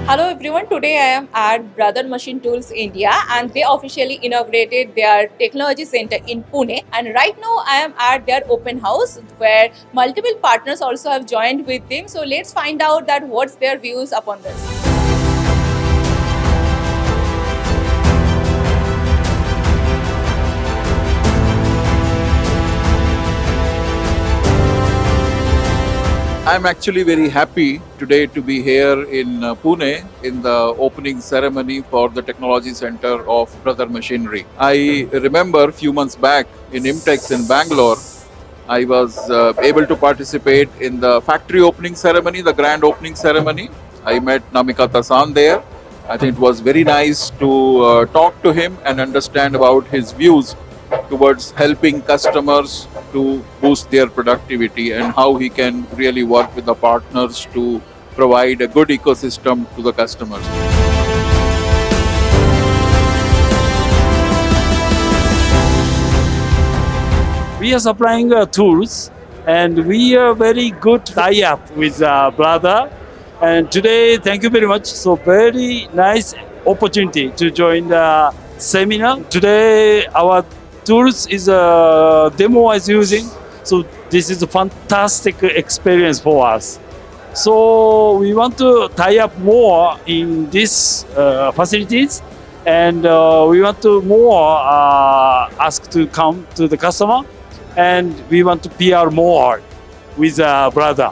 Hello everyone, today I am at Brother Machine Tools India and they officially inaugurated their technology center in Pune, and right now I am at their open house where multiple partners also have joined with them. So let's find out that what's their views upon this. I'm actually very happy today to be here in Pune in the opening ceremony for the Technology Centre of Brother Machinery. I remember a few months back in IMTEX in Bangalore, I was able to participate in the factory opening ceremony, the grand opening ceremony. I met Namikata-san there. I think it was very nice to talk to him and understand about his views towards helping customers to boost their productivity and how he can really work with the partners to provide a good ecosystem to the customers. We are supplying tools, and we are very good tie-up with brother. And today, thank you very much. So very nice opportunity to join the seminar. Today, our tools is a demo is using. So this is a fantastic experience for us. So we want to tie up more in these facilities, and we want to more ask to come to the customer, and we want to PR more with brother.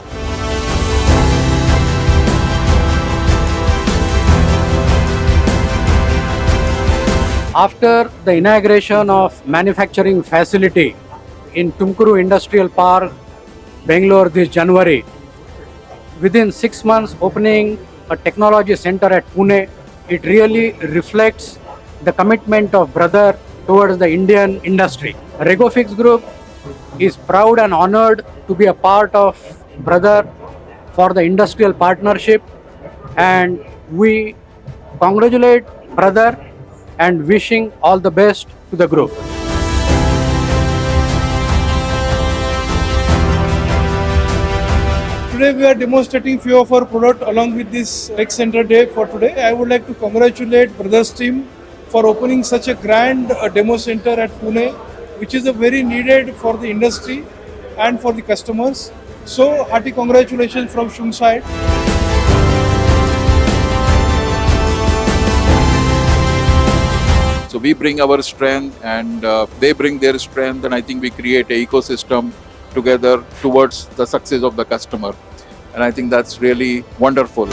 After the inauguration of manufacturing facility in Tumkuru Industrial Park, Bangalore this January, within 6 months opening a technology center at Pune, it really reflects the commitment of brother towards the Indian industry. REGO-FIX Group is proud and honored to be a part of brother for the industrial partnership, and we congratulate brother and wishing all the best to the group. Today we are demonstrating few of our product along with this Tech Center Day for today. I would like to congratulate Brothers team for opening such a grand demo center at Pune, which is a very needed for the industry and for the customers. So hearty congratulations from SCHUNK side. So we bring our strength and they bring their strength, and I think we create an ecosystem together towards the success of the customer. And I think that's really wonderful.